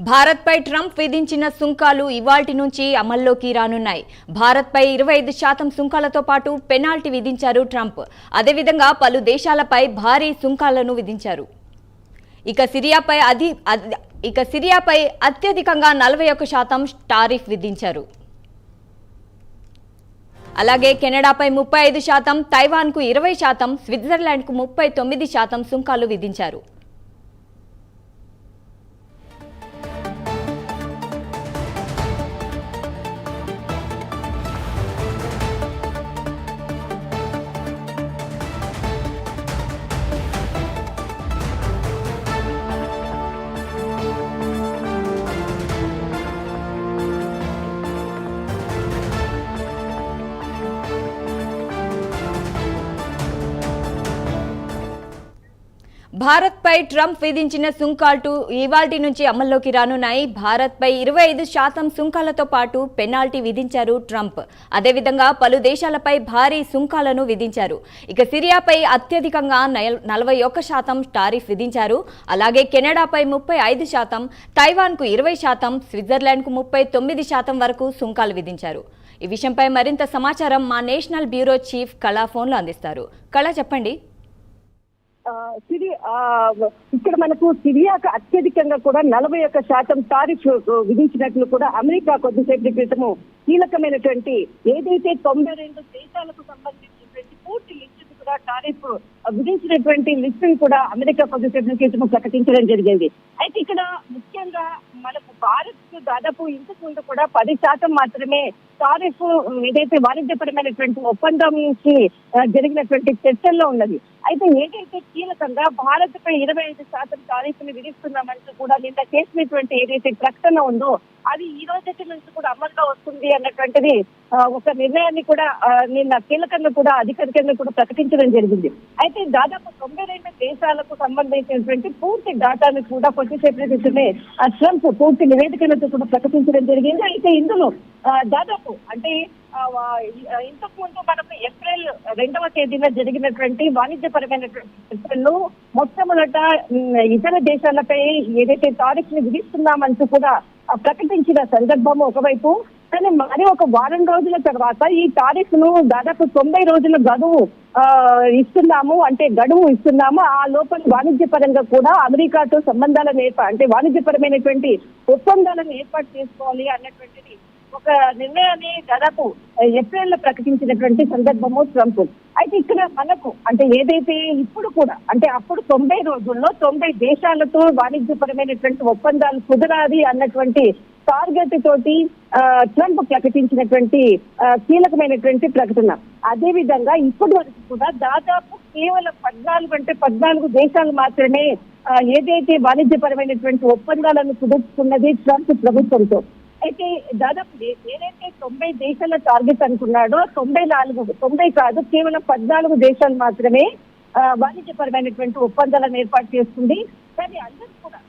భారత్పై ట్రంప్ విధించిన సుంకాలు ఇవాల్టి నుంచి అమల్లోకి రానున్నాయి. భారత్పై 25% సుంకాలతో పాటు పెనాల్టీ విధించారు ట్రంప్. అదేవిధంగా పలు దేశాలపై భారీ సుంకాలను విధించారు. ఇక సిరియాపై అత్యధికంగా 41% టారిఫ్ విధించారు. అలాగే కెనడాపై 35%, తైవాన్కు 20%, స్విట్జర్లాండ్కు 39% సుంకాలు విధించారు. భారత్పై ట్రంప్ విధించిన సుంకాలు ఇవాల్టి నుంచి అమల్లోకి రానున్నాయి. భారత్పై 25% సుంకాలతో పాటు పెనాల్టీ విధించారు ట్రంప్. అదేవిధంగా పలు దేశాలపై భారీ సుంకాలను విధించారు. ఇక సిరియాపై అత్యధికంగా 41% టారిఫ్ విధించారు. అలాగే కెనడాపై 35%, తైవాన్కు 20%, స్విట్జర్లాండ్కు 39% వరకు సుంకాలు విధించారు. ఈ విషయంపై మరింత సమాచారం మా నేషనల్ బ్యూరో చీఫ్ కళా ఫోన్లో అందిస్తారు. కళా, చెప్పండి. ఇక్కడ మనకు సిరియాకు అత్యధికంగా కూడా 41% టారిఫ్ విధించినట్లు కూడా అమెరికా కొద్దిసేపటి క్రితము కీలకమైనటువంటి ఏదైతే 92 దేశాలకు సంబంధించినటువంటి పూర్తి లిస్టు కూడా టారిఫ్ విధించినటువంటి లిస్టు కూడా అమెరికా కొద్దిసేపటి క్రితము ప్రకటించడం జరిగింది. అయితే ఇక్కడ ముఖ్యంగా మనకు భారత్ దాదాపు ఇంతకు ముందు కూడా 10% మాత్రమే టారిఫ్ ఏదైతే వాణిజ్యపరమైనటువంటి ఒప్పందం నుంచి జరిగినటువంటి చర్చల్లో ఉన్నది. అయితే ఏదైతే కీలకంగా భారత్ పై 25% టారిఫ్ ని విధిస్తున్నామంటూ కూడా నిన్న చేసినటువంటి ఏదైతే ప్రకటన ఉందో అది ఈ రోజు నుంచి కూడా అమలుగా వస్తుంది అన్నటువంటిది ఒక నిర్ణయాన్ని కూడా నిన్న కీలకంగా కూడా అధికారికంగా కూడా ప్రకటించడం జరిగింది. అయితే దాదాపు 92 దేశాలకు సంబంధించినటువంటి పూర్తి డేటాను కూడా కొద్దిసేపటి క్రితమే ట్రంప్ పూర్తి నివేదికలతో కూడా ప్రకటించడం జరిగింది. అయితే ఇందులో దాదాపు అంటే ఇంతకు ముందు మనకు ఏప్రిల్ 2వ తేదీన జరిగినటువంటి వాణిజ్యపరమైనటువంటి చర్చల్లో మొట్టమొదట ఇతర దేశాలపై ఏదైతే టారిఫ్ ని విధిస్తున్నామంటూ కూడా ప్రకటించిన సందర్భం ఒకవైపు, కానీ మరి ఒక వారం రోజుల తర్వాత ఈ టారిఫ్ ను దాదాపు 90 రోజుల గడువు ఇస్తున్నాము. ఆ లోపల వాణిజ్యపరంగా కూడా అమెరికాతో సంబంధాలను అంటే వాణిజ్యపరమైనటువంటి ఒప్పందాలను ఏర్పాటు చేసుకోవాలి అన్నటువంటిది ఒక నిర్ణయాన్ని దాదాపు ఏప్రిల్ లో ప్రకటించినటువంటి సందర్భము ట్రంప్. అయితే ఇక్కడ మనకు అంటే ఏదైతే ఇప్పుడు కూడా అంటే అప్పుడు 90 రోజుల్లో 90 దేశాలతో వాణిజ్యపరమైనటువంటి ఒప్పందాలు కుదరాలి అన్నటువంటి టార్గెట్ తోటి ట్రంప్ ప్రకటించినటువంటి కీలకమైనటువంటి ప్రకటన. అదే విధంగా ఇప్పటి వరకు కూడా దాదాపు కేవలం 14 దేశాలు మాత్రమే ఏదైతే వాణిజ్యపరమైనటువంటి ఒప్పందాలను కుదుర్చుకున్నది ట్రంప్ ప్రభుత్వంతో. అయితే దాదాపు ఏదైతే 90 దేశాల టార్గెట్ అనుకున్నాడో 90 కాదు, కేవలం 14 దేశాలు మాత్రమే వాణిజ్యపరమైనటువంటి ఒప్పందాలను ఏర్పాటు చేస్తుంది. కానీ అందరూ కూడా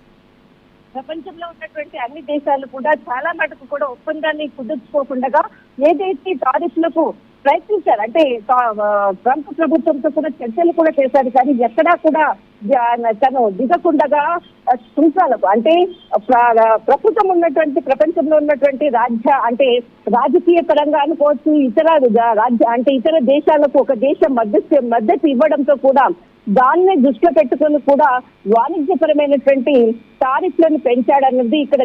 ప్రపంచంలో ఉన్నటువంటి అన్ని దేశాలు కూడా చాలా మటుకు కూడా ఒప్పందాన్ని కుదుర్చుకోకుండా ఏదైతే టారిఫ్లకు ప్రయత్నించారు అంటే ట్రంప్ ప్రభుత్వంతో కూడా చర్చలు కూడా చేశారు. కానీ ఎక్కడా కూడా తను దిగకుండగా సుంకాలకు అంటే ప్రస్తుతం ఉన్నటువంటి ప్రపంచంలో ఉన్నటువంటి రాజకీయ పరంగా అనుకోవచ్చు, ఇతర దేశాలకు ఒక దేశం మద్దతు ఇవ్వడంతో కూడా దాన్నే దృష్టిలో పెట్టుకుని కూడా వాణిజ్యపరమైనటువంటి టారిఫ్లను పెంచాడన్నది ఇక్కడ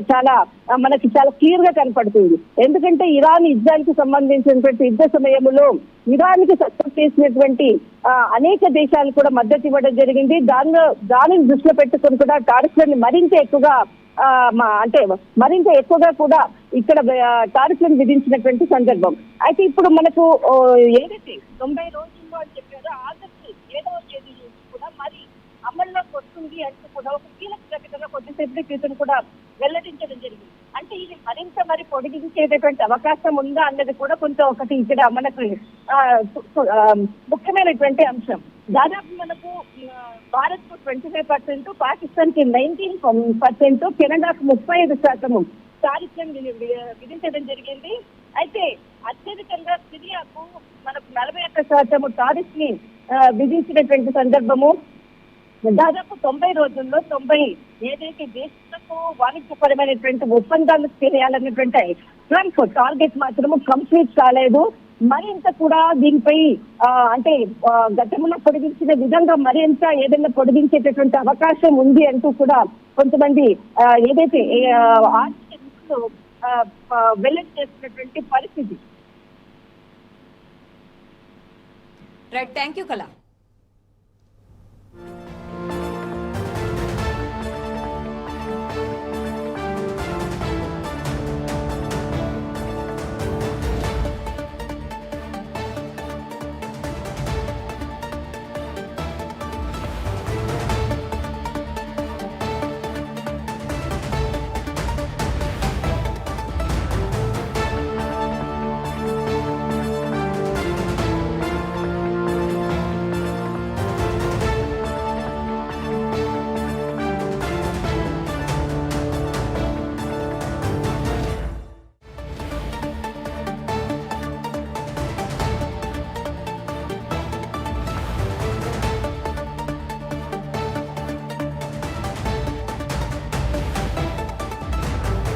మనకి చాలా క్లియర్ గా కనపడుతుంది. ఎందుకంటే ఇరాన్ ఇజ్రాయెల్ కు సంబంధించినటువంటి యుద్ధ సమయంలో ఇరాన్ కి సపోర్ట్ చేసినటువంటి అనేక దేశాలు కూడా మద్దతు ఇవ్వడం జరిగింది. దానిని దృష్టిలో పెట్టుకుని కూడా టారిఫ్లను మరింత ఎక్కువగా కూడా ఇక్కడ టారిఫ్లను విధించినటువంటి సందర్భం. అయితే ఇప్పుడు మనకు ఏదైతే 90 రోజుల్లో అని చెప్పారో ఆగస్టు 7వ తేదీ కూడా మరి అమల్లోకి వస్తుంది అంటూ కూడా ఒక కీలక ప్రకటన కొద్దిసేపటి క్రితం కూడా వెల్లడించడం జరిగింది. అంటే ఇది మరింత పొడిగించేటటువంటి అవకాశం ఉందా అన్నది కూడా కొంత ఒకటి ఇక్కడ మనకు ముఖ్యమైనటువంటి అంశం. దాదాపు మనకు భారత్ కు 25%, పాకిస్తాన్ కి 19%, కెనడాకు 35% టారిఫ్లను విధించడం జరిగింది. అయితే అత్యధికంగా సిరియాకు మనకు 41% టారిఫ్ ని విధించినటువంటి సందర్భము. దాదాపు 90 రోజుల్లో 90 ఏదైతే దేశంలో భారత్ వాణిజ్యపరమైనటువంటి ఒప్పందాలు చేయాలన్నటువంటి ట్రంప్ టార్గెట్ మాత్రము కంప్లీట్ కాలేదు. మరింత కూడా దీనిపై అంటే గతంలో పొడిగించిన విధంగా మరింత ఏదైనా పొడిగించేటటువంటి అవకాశం ఉంది అంటూ కూడా కొంతమంది ఏదైతే ఆర్థిక నిపుణులు వెల్లడి చేస్తున్నటువంటి పరిస్థితి. రైట్, థ్యాంక్ యూ కళ.